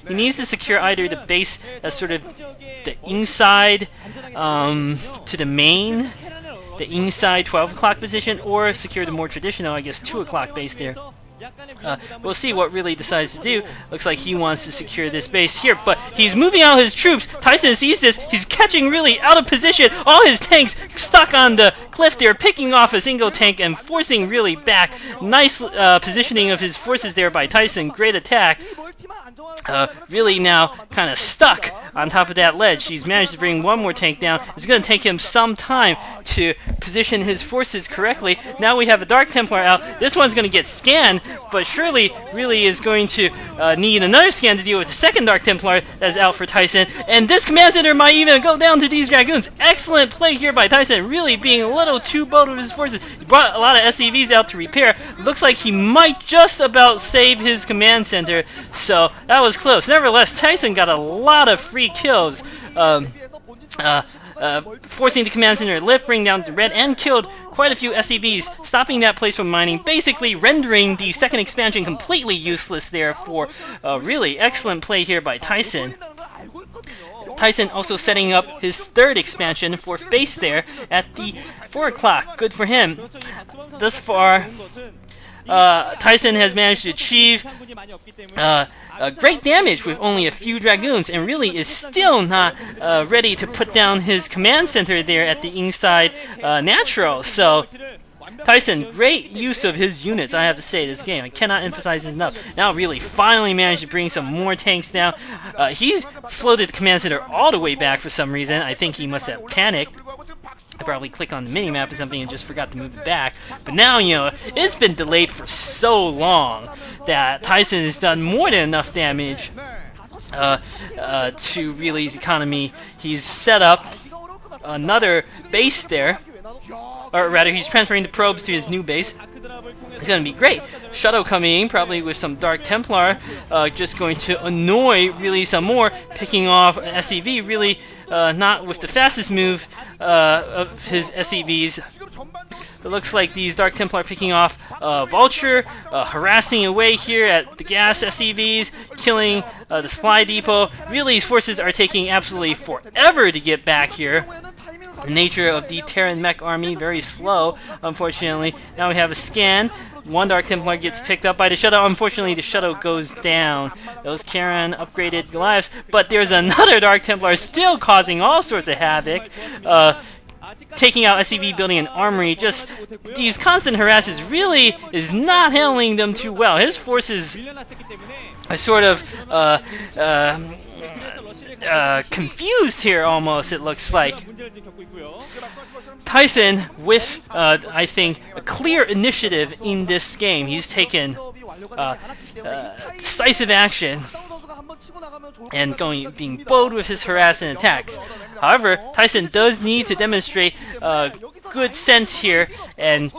He needs to secure either the base that's sort of the inside to the main, the inside 12 o'clock position, or secure the more traditional, I guess, 2 o'clock base there. We'll see what really decides to do. Looks like he wants to secure this base here, but he's moving out his troops. Tyson sees this. He's catching really out of position. All his tanks stuck on the cliff there, picking off a single tank and forcing really back. Nice positioning of his forces there by Tyson. Great attack. Really now kind of stuck on top of that ledge. He's managed to bring one more tank down. It's going to take him some time to position his forces correctly. Now we have a Dark Templar out. This one's going to get scanned, but surely really is going to need another scan to deal with the second Dark Templar that's out for Tyson. And this command center might even go down to these Dragoons. Excellent play here by Tyson, really being a little too bold with his forces. He brought a lot of SCVs out to repair. Looks like he might just about save his command center, so that was close. Nevertheless, Tyson got a lot of free kills, forcing the command center to lift, bring down the red, and killed quite a few SCVs, stopping that place from mining, basically rendering the second expansion completely useless there for really excellent play here by Tyson. Tyson also setting up his third expansion, fourth base there at the 4 o'clock. Good for him. Thus far, Tyson has managed to achieve great damage with only a few Dragoons, and really is still not ready to put down his command center there at the inside natural. So Tyson, great use of his units, I have to say, this game. I cannot emphasize this enough. Now really finally managed to bring some more tanks down. He's floated the command center all the way back for some reason. I think he must have panicked. I probably clicked on the minimap or something and just forgot to move it back. But now, you know, it's been delayed for so long that Tyson has done more than enough damage to really his economy. He's set up another base there. Or rather, he's transferring the probes to his new base. It's going to be great. Shuttle coming in, probably with some Dark Templar, just going to annoy really some more, picking off SCV, really not with the fastest move of his SCVs. It looks like these Dark Templar picking off Vulture, harassing away here at the gas SCVs, killing the supply depot. Really, his forces are taking absolutely forever to get back here. The nature of the Terran mech army, very slow, unfortunately. Now we have a scan. One Dark Templar gets picked up by the shuttle. Unfortunately, the shuttle goes down. Those Karen upgraded Goliaths, but there's another Dark Templar still causing all sorts of havoc. Taking out SCV, building an armory. Just these constant harasses really is not handling them too well. His forces are sort of confused here almost, it looks like. Tyson with, I think, a clear initiative in this game. He's taken decisive action and being bold with his harassment attacks. However, Tyson does need to demonstrate good sense here and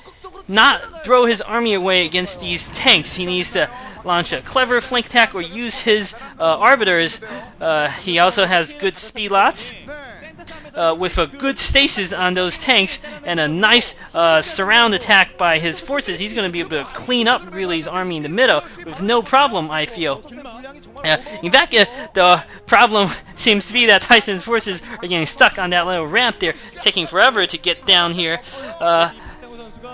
not throw his army away against these tanks. He needs to launch a clever flank attack or use his arbiters. He also has good speed lots with a good stasis on those tanks and a nice surround attack by his forces. He's going to be able to clean up really his army in the middle with no problem, I feel. In fact, the problem seems to be that Tyson's forces are getting stuck on that little ramp there, taking forever to get down here.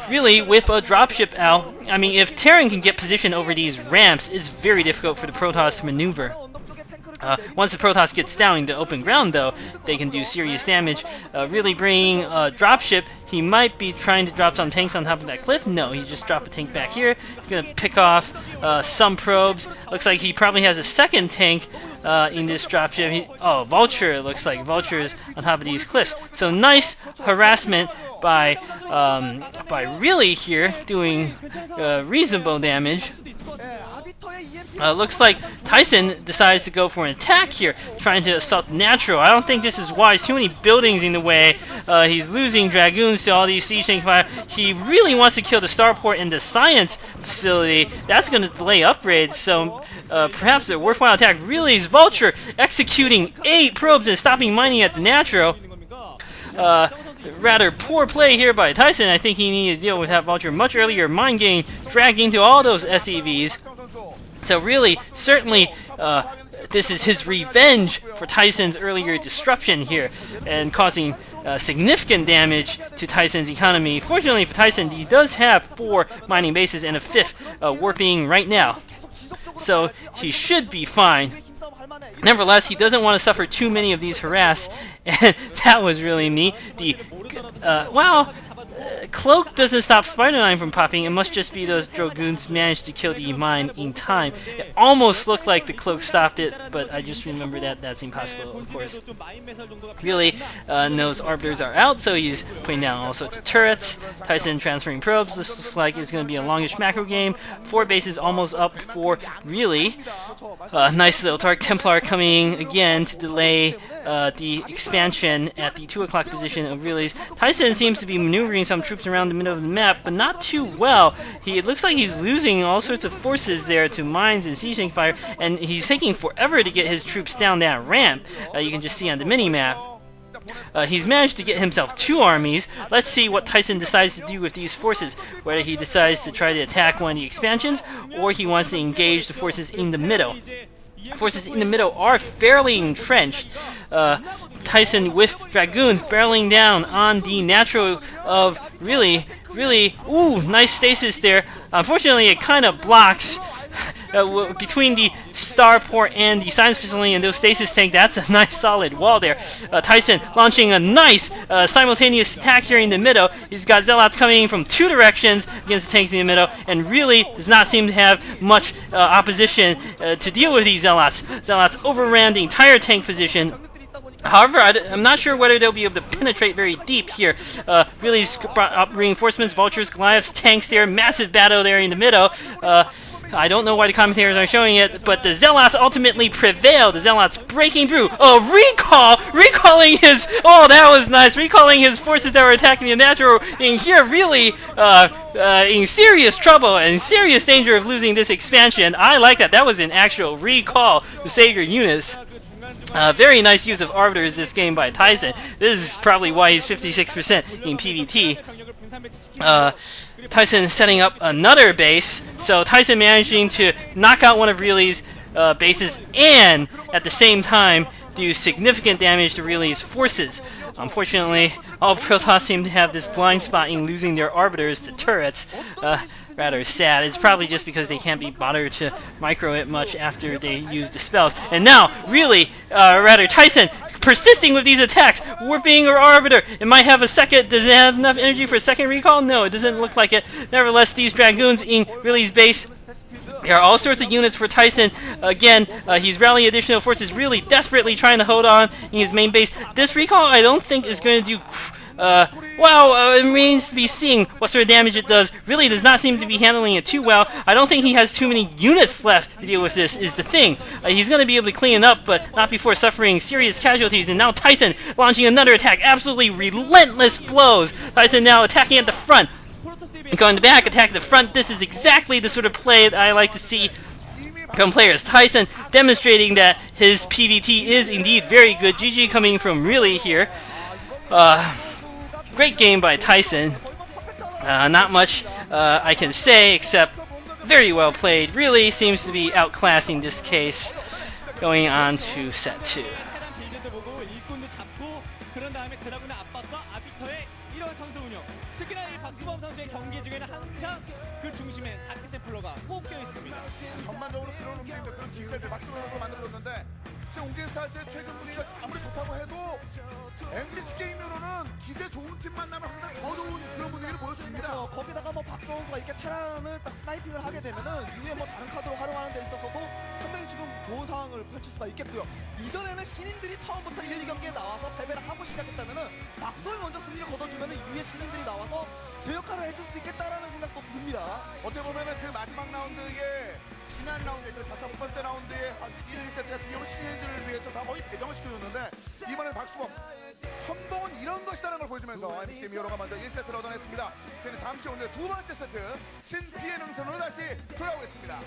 Really, with a dropship out, I mean, if Terran can get position over these ramps, it's very difficult for the Protoss to maneuver. Once the Protoss gets down into open ground, though, they can do serious damage. Really bringing a dropship, he might be trying to drop some tanks on top of that cliff. No, he just dropped a tank back here. He's going to pick off some probes. Looks like he probably has a second tank in this dropship. Vulture, it looks like. Vulture is on top of these cliffs. So nice harassment by really here doing reasonable damage. Looks like Tyson decides to go for an attack here, trying to assault natural. I don't think this is wise. Too many buildings in the way. He's losing Dragoons to all these siege tank fire. He really wants to kill the starport and the science facility. That's going to delay upgrades, so perhaps a worthwhile attack really is Vulture executing 8 probes and stopping mining at the natural. Rather poor play here by Tyson. I think he needed to deal with that Vulture much earlier. Mine getting dragged into all those SCVs. So really, certainly this is his revenge for Tyson's earlier disruption here and causing significant damage to Tyson's economy. Fortunately for Tyson, he does have 4 mining bases and a 5th warping right now, so he should be fine. Nevertheless, he doesn't want to suffer too many of these harass, and that was really neat. Cloak doesn't stop Spider-9 from popping. It must just be those Dragoons managed to kill the mine in time. It almost looked like the Cloak stopped it, but I just remember that that's impossible, of course. Really, those Arbiters are out, so he's putting down all sorts of turrets. Tyson transferring probes. This looks like it's going to be a longish macro game. 4 bases almost up for really. Nice little Dark Templar coming again to delay the expansion at the 2 o'clock position of Really's. Tyson seems to be maneuvering some troops around the middle of the map, but not too well. It looks like he's losing all sorts of forces there to mines and sieging fire, and he's taking forever to get his troops down that ramp. You can just see on the mini-map. He's managed to get himself 2 armies. Let's see what Tyson decides to do with these forces. Whether he decides to try to attack one of the expansions, or he wants to engage the forces in the middle. Forces in the middle are fairly entrenched. Tyson with Dragoons barreling down on the natural of really, nice stasis there. Unfortunately, it kind of blocks between the starport and the science facility and those stasis tank. That's a nice solid wall there. Tyson launching a nice simultaneous attack here in the middle. He's got Zealots coming from 2 directions against the tanks in the middle, and really does not seem to have much opposition to deal with these Zealots. Zealots overran the entire tank position. However, I'm not sure whether they'll be able to penetrate very deep here. Really brought up reinforcements, Vultures, Goliaths, tanks there. Massive battle there in the middle. I don't know why the commentators aren't showing it, but the Zealots ultimately prevailed. The Zealots breaking through. Recalling his... Oh, that was nice. Recalling his forces that were attacking the natural being here really in serious trouble and serious danger of losing this expansion. I like that. That was an actual recall to save your units. Very nice use of Arbiters this game by Tyson. This is probably why he's 56% in PvT. Tyson is setting up another base, so Tyson managing to knock out one of Really's bases and at the same time do significant damage to Really's forces. Unfortunately, all Protoss seem to have this blind spot in losing their Arbiters to turrets. Rather sad. It's probably just because they can't be bothered to micro it much after they use the spells. And now, Tyson persisting with these attacks, warping or Arbiter. It might have a second. Does it have enough energy for a second recall? No, it doesn't look like it. Nevertheless, these Dragoons in Really's base. There are all sorts of units for Tyson. Again, he's rallying additional forces, really desperately trying to hold on in his main base. This recall, I don't think, is going to do... it remains to be seen what sort of damage it does. Really does not seem to be handling it too well. I don't think he has too many units left to deal with this, is the thing. He's going to be able to clean it up, but not before suffering serious casualties. And now Tyson launching another attack. Absolutely relentless blows. Tyson now attacking at the front. Going back, attack the front. This is exactly the sort of play that I like to see from players. Tyson demonstrating that his PvT is indeed very good. GG coming from Really here. Great game by Tyson. Not much I can say except very well played. Really seems to be outclassing this case. Going on to set 2. 전반적으로 그런 움직임들, 그런 기세들 막스로도 만들어줬는데 지금 옹진사의 최근 분위기가 아무리 좋다고 해도 MBC 게임으로는 기세 좋은 팀만 나면 항상 더 좋은 그런 분위기를 보였습니다. 그렇죠. 거기다가 뭐 박성수가 이렇게 테란을 딱 스나이핑을 하게 되면은 이후에 뭐 다른 카드로 활용하는 데 있어서도 상당히 지금 좋은 상황을 펼칠 수가 있겠고요. 이전에는 신인들이 처음부터 1, 2경기에 나와서 패배를 하고 시작했다면은 박소에 먼저 승리를 거둬주면은 이후에 신인들이 나와서 제 역할을 해줄 수 있겠다라는 생각도 듭니다. 어떻게 보면은 그 마지막 라운드에 지난 라운드에 그 5번째 라운드에 1, 2세트 같은 경우 신인들을 위해서 다 거의 배정을 시켜줬는데 이번엔 박수범 선봉은 이런 것이라는 걸 보여주면서 MBC 게임 히어로가 먼저 1세트를 얻어냈습니다. 저희는 잠시 후 오늘 2번째 세트 신피해 능선으로 다시 돌아오겠습니다.